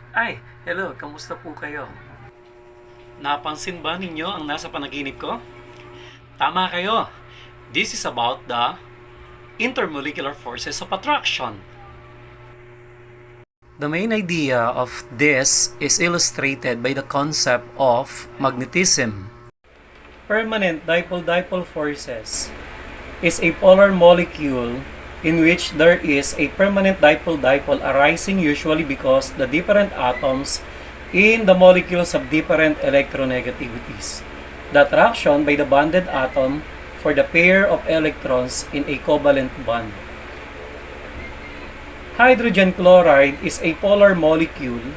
Ay, hello, kamusta po kayo? Napansin ba ninyo ang nasa panaginip ko? Tama kayo. This is about the intermolecular forces of attraction. The main idea of this is illustrated by the concept of magnetism. Permanent dipole-dipole forces is a polar molecule in which there is a permanent dipole-dipole arising usually because the different atoms in the molecules have different electronegativities. The attraction by the bonded atom for the pair of electrons in a covalent bond. Hydrogen chloride is a polar molecule.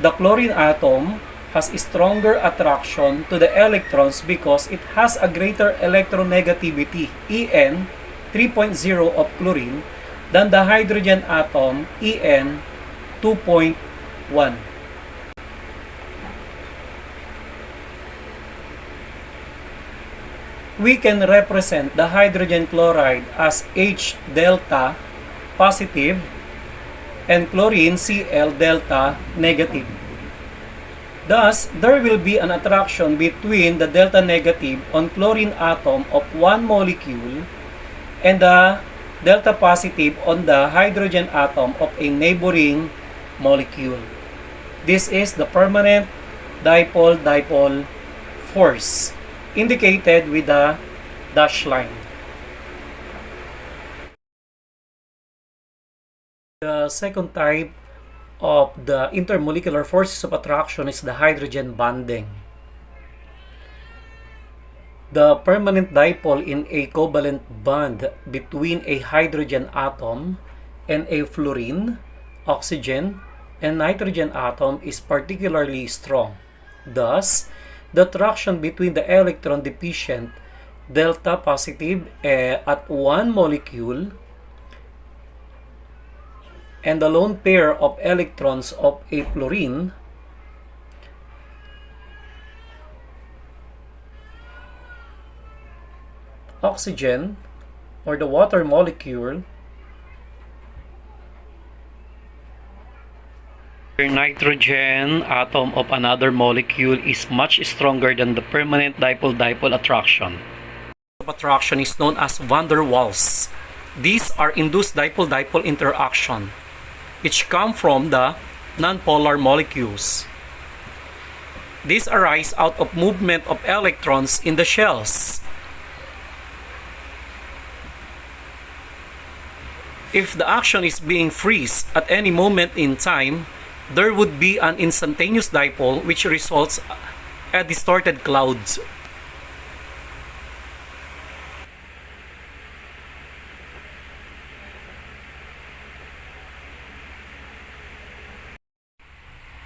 The chlorine atom has a stronger attraction to the electrons because it has a greater electronegativity, En 3.0 of chlorine, than the hydrogen atom, En 2.1. We can represent the hydrogen chloride as H delta positive and chlorine Cl delta negative. Thus, there will be an attraction between the delta negative on chlorine atom of one molecule and the delta positive on the hydrogen atom of a neighboring molecule. This is the permanent dipole-dipole force, indicated with the dashed line. The second type of the intermolecular forces of attraction is the hydrogen bonding. The permanent dipole in a covalent bond between a hydrogen atom and a fluorine, oxygen, and nitrogen atom is particularly strong. Thus, the attraction between the electron deficient delta positive at one molecule and the lone pair of electrons of a fluorine oxygen or the water molecule nitrogen atom of another molecule is much stronger than the permanent dipole-dipole attraction. Attraction is known as van der Waals. These are induced dipole-dipole interaction, which come from the nonpolar molecules. These arise out of movement of electrons in the shells. If the action is being freeze at any moment in time, there would be an instantaneous dipole which results a distorted clouds.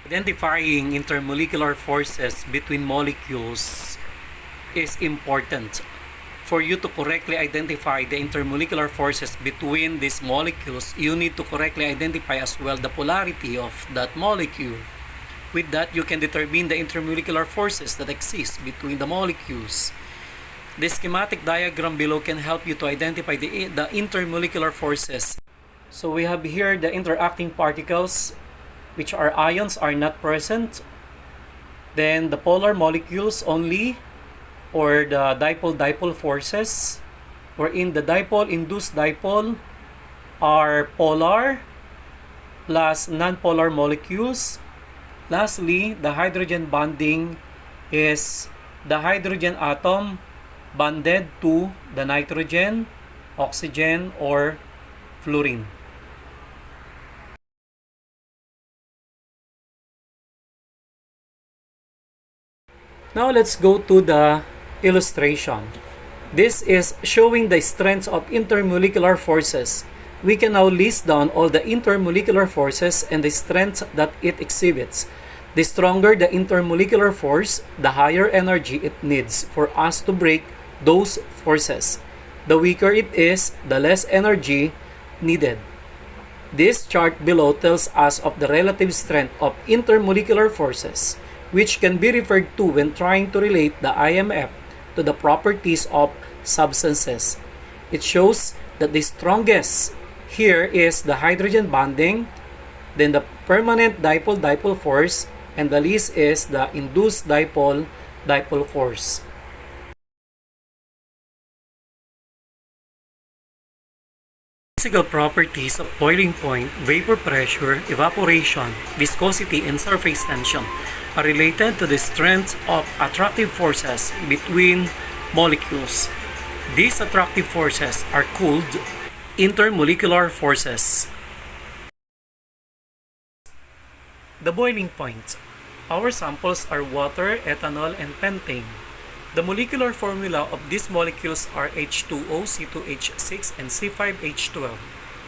Identifying intermolecular forces between molecules is important. For you to correctly identify the intermolecular forces between these molecules, you need to correctly identify as well the polarity of that molecule. With that, you can determine the intermolecular forces that exist between the molecules. The schematic diagram below can help you to identify the intermolecular forces. So we have here the interacting particles, which are ions, are not present. Then the polar molecules only, or the dipole-dipole forces, wherein the dipole-induced dipole are polar plus non-polar molecules. Lastly, the hydrogen bonding is the hydrogen atom bonded to the nitrogen, oxygen, or fluorine. Now let's go to the illustration. This is showing the strengths of intermolecular forces. We can now list down all the intermolecular forces and the strengths that it exhibits. The stronger the intermolecular force, the higher energy it needs for us to break those forces. The weaker it is, the less energy needed. This chart below tells us of the relative strength of intermolecular forces, which can be referred to when trying to relate the IMF to the properties of substances. It shows that the strongest here is the hydrogen bonding, then the permanent dipole-dipole force, and the least is the induced dipole-dipole force. Physical properties of boiling point, vapor pressure, evaporation, viscosity, and surface tension are related to the strength of attractive forces between molecules. These attractive forces are called intermolecular forces. The boiling point. Our samples are water, ethanol, and pentane. The molecular formula of these molecules are H2O, C2H6, and C5H12.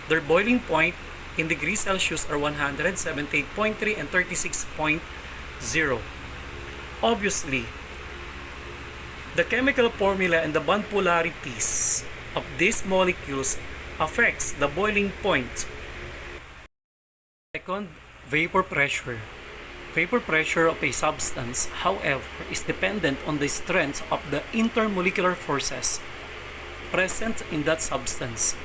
Their boiling point in degrees Celsius are 178.3 and 36.0. Obviously, the chemical formula and the bond polarities of these molecules affects the boiling point. Second, vapor pressure. Vapor pressure of a substance, however, is dependent on the strength of the intermolecular forces present in that substance.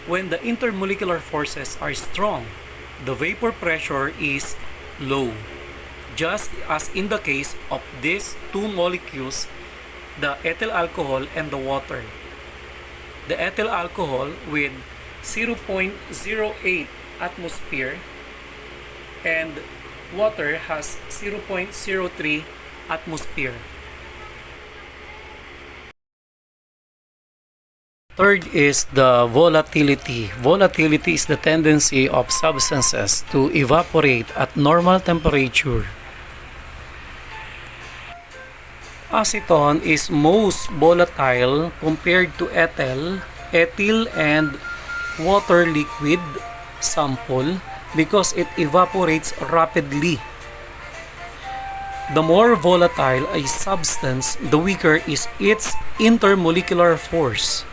When the intermolecular forces are strong, the vapor pressure is low, just as in the case of these two molecules, the ethyl alcohol and the water. The ethyl alcohol with 0.08 atmosphere and water has 0.03 atmosphere. Third is the volatility. Volatility is the tendency of substances to evaporate at normal temperature. Acetone is most volatile compared to ethyl, and water liquid sample because it evaporates rapidly. The more volatile a substance, the weaker is its intermolecular force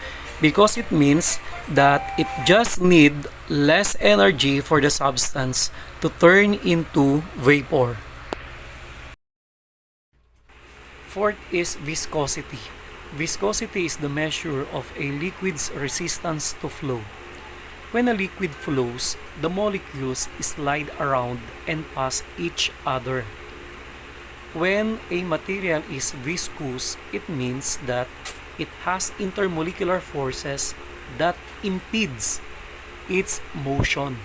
because it means that it just needs less energy for the substance to turn into vapor. Fourth is viscosity. Viscosity is the measure of a liquid's resistance to flow. When a liquid flows, the molecules slide around and pass each other. When a material is viscous, it means that it has intermolecular forces that impedes its motion.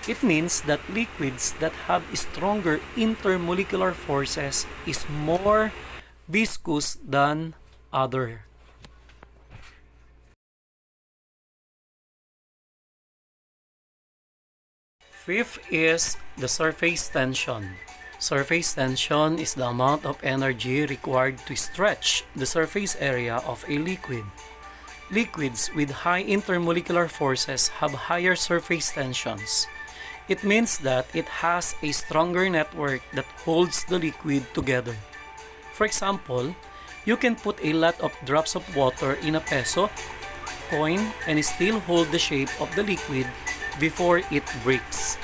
It means that liquids that have stronger intermolecular forces is more viscous than other. Fifth is the surface tension. Surface tension is the amount of energy required to stretch the surface area of a liquid. Liquids with high intermolecular forces have higher surface tensions. It means that it has a stronger network that holds the liquid together. For example, you can put a lot of drops of water in a peso coin and still hold the shape of the liquid before it breaks.